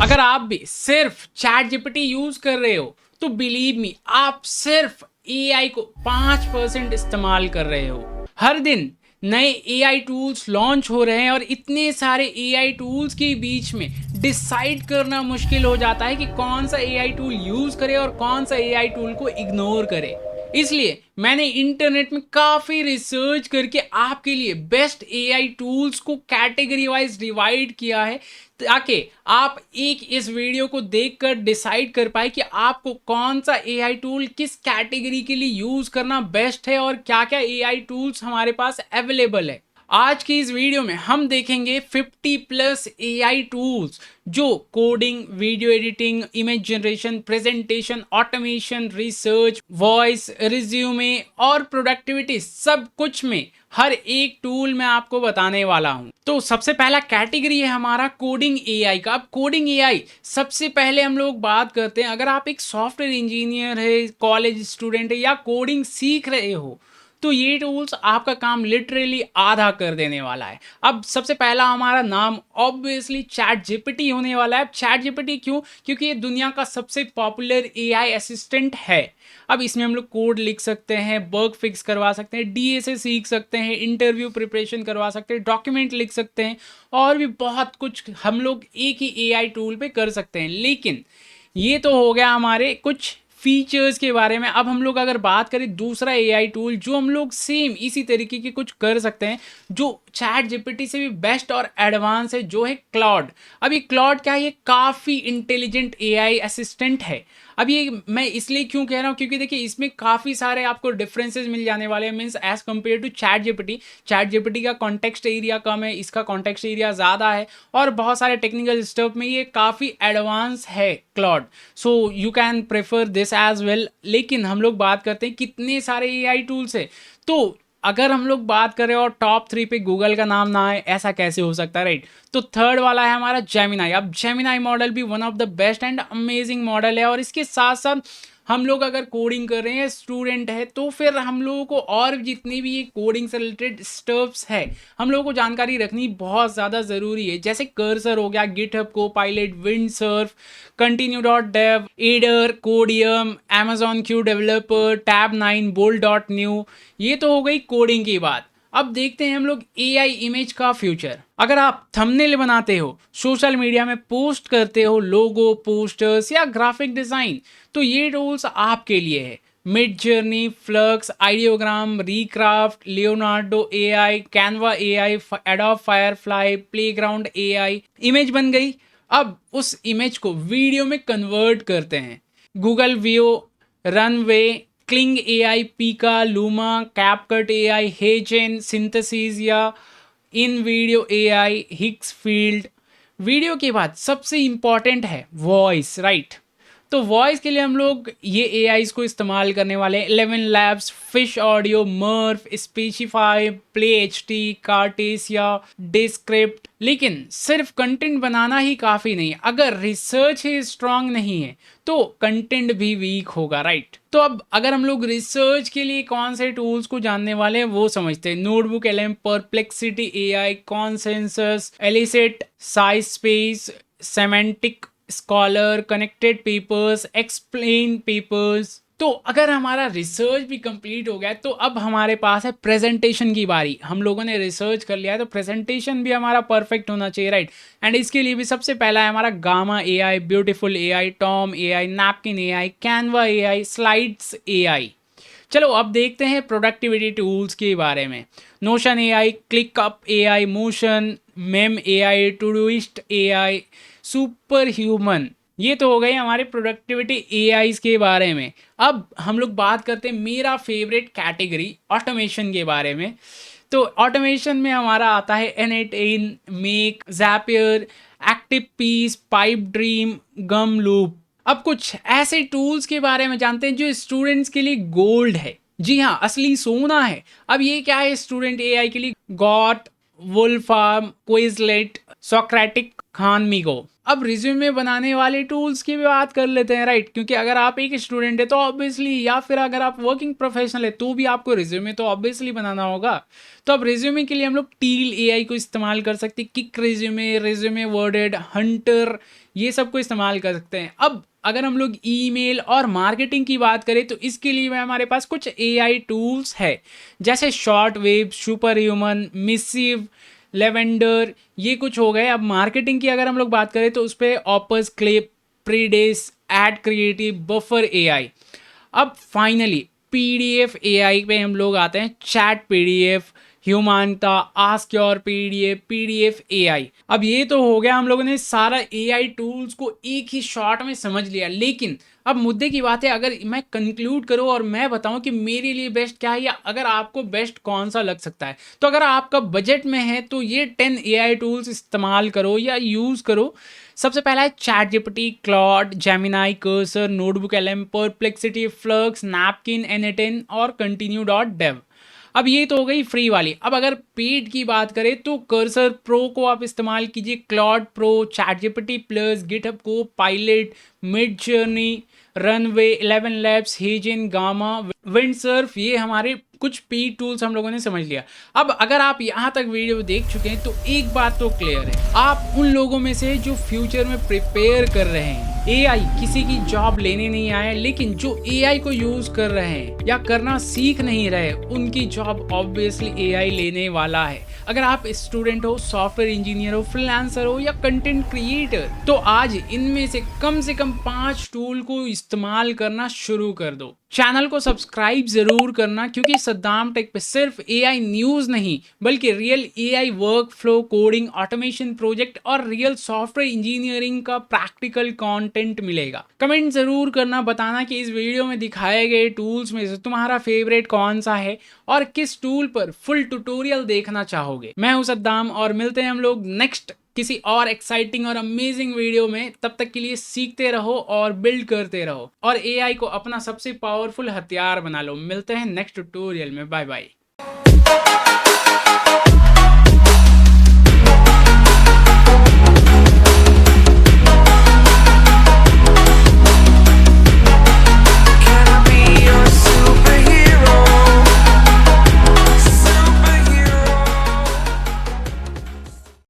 अगर आप भी सिर्फ चैट जीपीटी यूज कर रहे हो तो बिलीव मी आप सिर्फ एआई को 5% इस्तेमाल कर रहे हो। हर दिन नए एआई टूल्स लॉन्च हो रहे हैं और इतने सारे एआई टूल्स के बीच में डिसाइड करना मुश्किल हो जाता है कि कौन सा एआई टूल यूज करे और कौन सा एआई टूल को इग्नोर करे। इसलिए मैंने इंटरनेट में काफी रिसर्च करके आपके लिए बेस्ट एआई टूल्स को कैटेगरी वाइज डिवाइड किया है ताकि आप एक इस वीडियो को देखकर डिसाइड कर पाए कि आपको कौन सा एआई टूल किस कैटेगरी के लिए यूज करना बेस्ट है और क्या क्या एआई टूल्स हमारे पास अवेलेबल है। आज की इस वीडियो में हम देखेंगे 50 प्लस एआई टूल्स जो coding, video editing, image generation, presentation, automation, research, voice, resume और प्रोडक्टिविटी सब कुछ में हर एक टूल मैं आपको बताने वाला हूं। तो सबसे पहला कैटेगरी है हमारा कोडिंग एआई का। अब कोडिंग एआई सबसे पहले हम लोग बात करते हैं, अगर आप एक सॉफ्टवेयर इंजीनियर है, कॉलेज स्टूडेंट है या कोडिंग सीख रहे हो तो ये टूल्स आपका काम लिटरली आधा कर देने वाला है। अब सबसे पहला हमारा नाम ऑब्वियसली चैट जीपीटी होने वाला है। चैट जीपीटी क्यों? क्योंकि ये दुनिया का सबसे पॉपुलर एआई असिस्टेंट है। अब इसमें हम लोग कोड लिख सकते हैं, बग फिक्स करवा सकते हैं, डीएसए सीख सकते हैं, इंटरव्यू प्रिपरेशन करवा सकते हैं, डॉक्यूमेंट लिख सकते हैं और भी बहुत कुछ हम लोग एक ही एआई टूल पे कर सकते हैं। लेकिन ये तो हो गया हमारे कुछ फीचर्स के बारे में। अब हम लोग अगर बात करें दूसरा एआई टूल जो हम लोग सेम इसी तरीके के कुछ कर सकते हैं जो चैट जीपीटी से भी बेस्ट और एडवांस है, जो है क्लॉड। अब ये क्लॉड क्या है? ये काफ़ी इंटेलिजेंट एआई असिस्टेंट है। अब ये मैं इसलिए क्यों कह रहा हूँ क्योंकि देखिए इसमें काफ़ी सारे आपको डिफरेंसेस मिल जाने वाले हैं। Means as compare to chat GPT का कॉन्टेक्स्ट एरिया कम है, इसका कॉन्टेक्स्ट एरिया ज़्यादा है और बहुत सारे टेक्निकल स्टफ में ये काफ़ी एडवांस है Claude. So you can prefer this as well. लेकिन हम लोग बात करते हैं कितने सारे एआई टूल्स है, तो अगर हम लोग बात करें और टॉप 3 पे गूगल का नाम ना आए, ऐसा कैसे हो सकता है, राइट? तो थर्ड वाला है हमारा जेमिनाई। अब जेमिनाई मॉडल भी one of the best and amazing model है और इसके साथ साथ हम लोग अगर कोडिंग कर रहे हैं, स्टूडेंट है, तो फिर हम लोगों को और जितनी भी ये कोडिंग से रिलेटेड स्टफ्स है हम लोगों को जानकारी रखनी बहुत ज़्यादा ज़रूरी है। जैसे कर्सर हो गया, GitHub Copilot, Windsurf, Continue dot dev, Aider, Codeium, Amazon Q Developer, Tab 9, Bolt dot new. ये तो हो गई कोडिंग की बात। अब देखते हैं हम लोग एआई इमेज का फ्यूचर। अगर आप थंबनेल बनाते हो, सोशल मीडिया में पोस्ट करते हो, लोगो, पोस्टर्स या ग्राफिक डिजाइन, तो ये टूल्स आपके लिए है। Midjourney, Flux, Ideogram, Recraft, Leonardo AI, Canva AI, Adobe Firefly, Playground AI. Image बन गई, अब उस इमेज को वीडियो में कन्वर्ट करते हैं। Google Veo, Runway, Kling AI, Pika, Luma, CapCut AI, HeyGen, Synthesia या InVideo AI, Higgsfield. Video के बाद सबसे इंपॉर्टेंट है वॉइस, राइट? तो वॉइस के लिए हम लोग ये एआईज को इस्तेमाल करने वाले हैं। 11 Labs, Fish Audio, Murf, Speechify, Play HT, Cartesia, Descript. लेकिन सिर्फ कंटेंट बनाना ही काफ़ी नहीं, अगर रिसर्च ही स्ट्रांग नहीं है तो कंटेंट भी वीक होगा, राइट? तो अब अगर हम लोग रिसर्च के लिए कौन से टूल्स को जानने वाले हैं वो समझते हैं। Notebook LM, Perplexity AI, Consensus, Elicit, SciSpace, Semantic Scholar, Connected Papers, Explain Papers. तो अगर हमारा रिसर्च भी कंप्लीट हो गया तो अब हमारे पास है प्रेजेंटेशन की बारी। हम लोगों ने रिसर्च कर लिया है तो प्रेजेंटेशन भी हमारा परफेक्ट होना चाहिए, राइट? एंड इसके लिए भी सबसे पहला है हमारा Gamma AI, Beautiful AI, Tome AI, Napkin AI, Canva AI, Slides AI. चलो अब देखते हैं प्रोडक्टिविटी टूल्स के बारे में। Notion AI, ClickUp AI, Motion, Mem AI, Todoist AI, Superhuman. ये तो हो गए हमारे प्रोडक्टिविटी एआईज के बारे में। अब हम लोग बात करते हैं मेरा फेवरेट कैटेगरी ऑटोमेशन के बारे में। तो ऑटोमेशन में हमारा आता है N8N, Make, Zapier, Activepieces, Pipedream, Gumloop. अब कुछ ऐसे टूल्स के बारे में जानते हैं जो स्टूडेंट्स के लिए गोल्ड है। जी हाँ, असली सोना है। अब ये क्या है स्टूडेंट एआई के लिए? Gauth, Wolfram, Quizlet, Socratic, Khanmigo. अब रिज्यूमे बनाने वाले टूल्स की भी बात कर लेते हैं, राइट? क्योंकि अगर आप एक स्टूडेंट है तो ऑब्वियसली, या फिर अगर आप वर्किंग प्रोफेशनल है तो भी आपको रिज्यूमे तो ऑब्वियसली बनाना होगा। तो अब रिज्यूमे के लिए हम लोग टील एआई को इस्तेमाल कर सकते हैं, kick resume, resume worded, Hunter, ये सब को इस्तेमाल कर सकते हैं। अब अगर हम लोग ईमेल और मार्केटिंग की बात करें तो इसके लिए हमारे पास कुछ एआई टूल्स है, जैसे short wave, super human, massive, lavender, ये कुछ हो गए। अब मार्केटिंग की अगर हम लोग बात करें तो उस पर Opus, Clip, Predis, AdCreative, Buffer AI. अब फाइनली पीडीएफ एआई पे हम लोग आते हैं, ChatPDF, Humata, Ask Your PDF, PDF AI. अब ये तो हो गया, हम लोगों ने सारा एआई टूल्स को एक ही शॉट में समझ लिया। लेकिन अब मुद्दे की बात है, अगर मैं कंक्लूड करूं और मैं बताऊं कि मेरे लिए बेस्ट क्या है, या अगर आपको बेस्ट कौन सा लग सकता है, तो अगर आपका बजट में है तो ये 10 एआई टूल्स इस्तेमाल करो या यूज करो। सबसे पहला है ChatGPT, Claude, Gemini, Cursor, Notebook LM, Perplexity, Flux, Napkin, एन10 और कंटिन्यू डॉट डेव। अब ये तो हो गई फ्री वाली। अब अगर पेड की बात करें तो कर्सर प्रो को आप इस्तेमाल कीजिए, Claude Pro, ChatGPT Plus, GitHub Copilot, Midjourney, Runway, 11 Labs, HeyGen, Gamma, Windsurf, ये हमारे कुछ पेड टूल्स हम लोगों ने समझ लिया। अब अगर आप यहाँ तक वीडियो देख चुके हैं तो एक बात तो क्लियर है, आप उन लोगों में से जो फ्यूचर में प्रिपेयर कर रहे हैं। एआई किसी की जॉब लेने नहीं आया, लेकिन जो एआई को यूज कर रहे हैं या करना सीख नहीं रहे, उनकी जॉब ऑब्वियसली एआई लेने वाला है। अगर आप स्टूडेंट हो, सॉफ्टवेयर इंजीनियर हो, फ्रीलांसर हो या कंटेंट क्रिएटर, तो आज इनमें से कम 5 टूल को इस्तेमाल करना शुरू कर दो। चैनल को सब्सक्राइब जरूर करना, क्योंकि सद्दाम टेक पे सिर्फ एआई न्यूज नहीं बल्कि real AI work flow, coding, automation project और रियल सॉफ्टवेयर इंजीनियरिंग का प्रैक्टिकल कंटेंट मिलेगा। कमेंट जरूर करना, बताना कि इस वीडियो में दिखाए गए टूल्स में से तुम्हारा फेवरेट कौन सा है और किस टूल पर फुल ट्यूटोरियल देखना चाहोगे। मैं हूं सद्दाम और मिलते हैं हम लोग नेक्स्ट किसी और एक्साइटिंग और अमेजिंग वीडियो में। तब तक के लिए सीखते रहो और बिल्ड करते रहो और एआई को अपना सबसे पावरफुल हथियार बना लो। मिलते हैं नेक्स्ट ट्यूटोरियल में। Bye bye.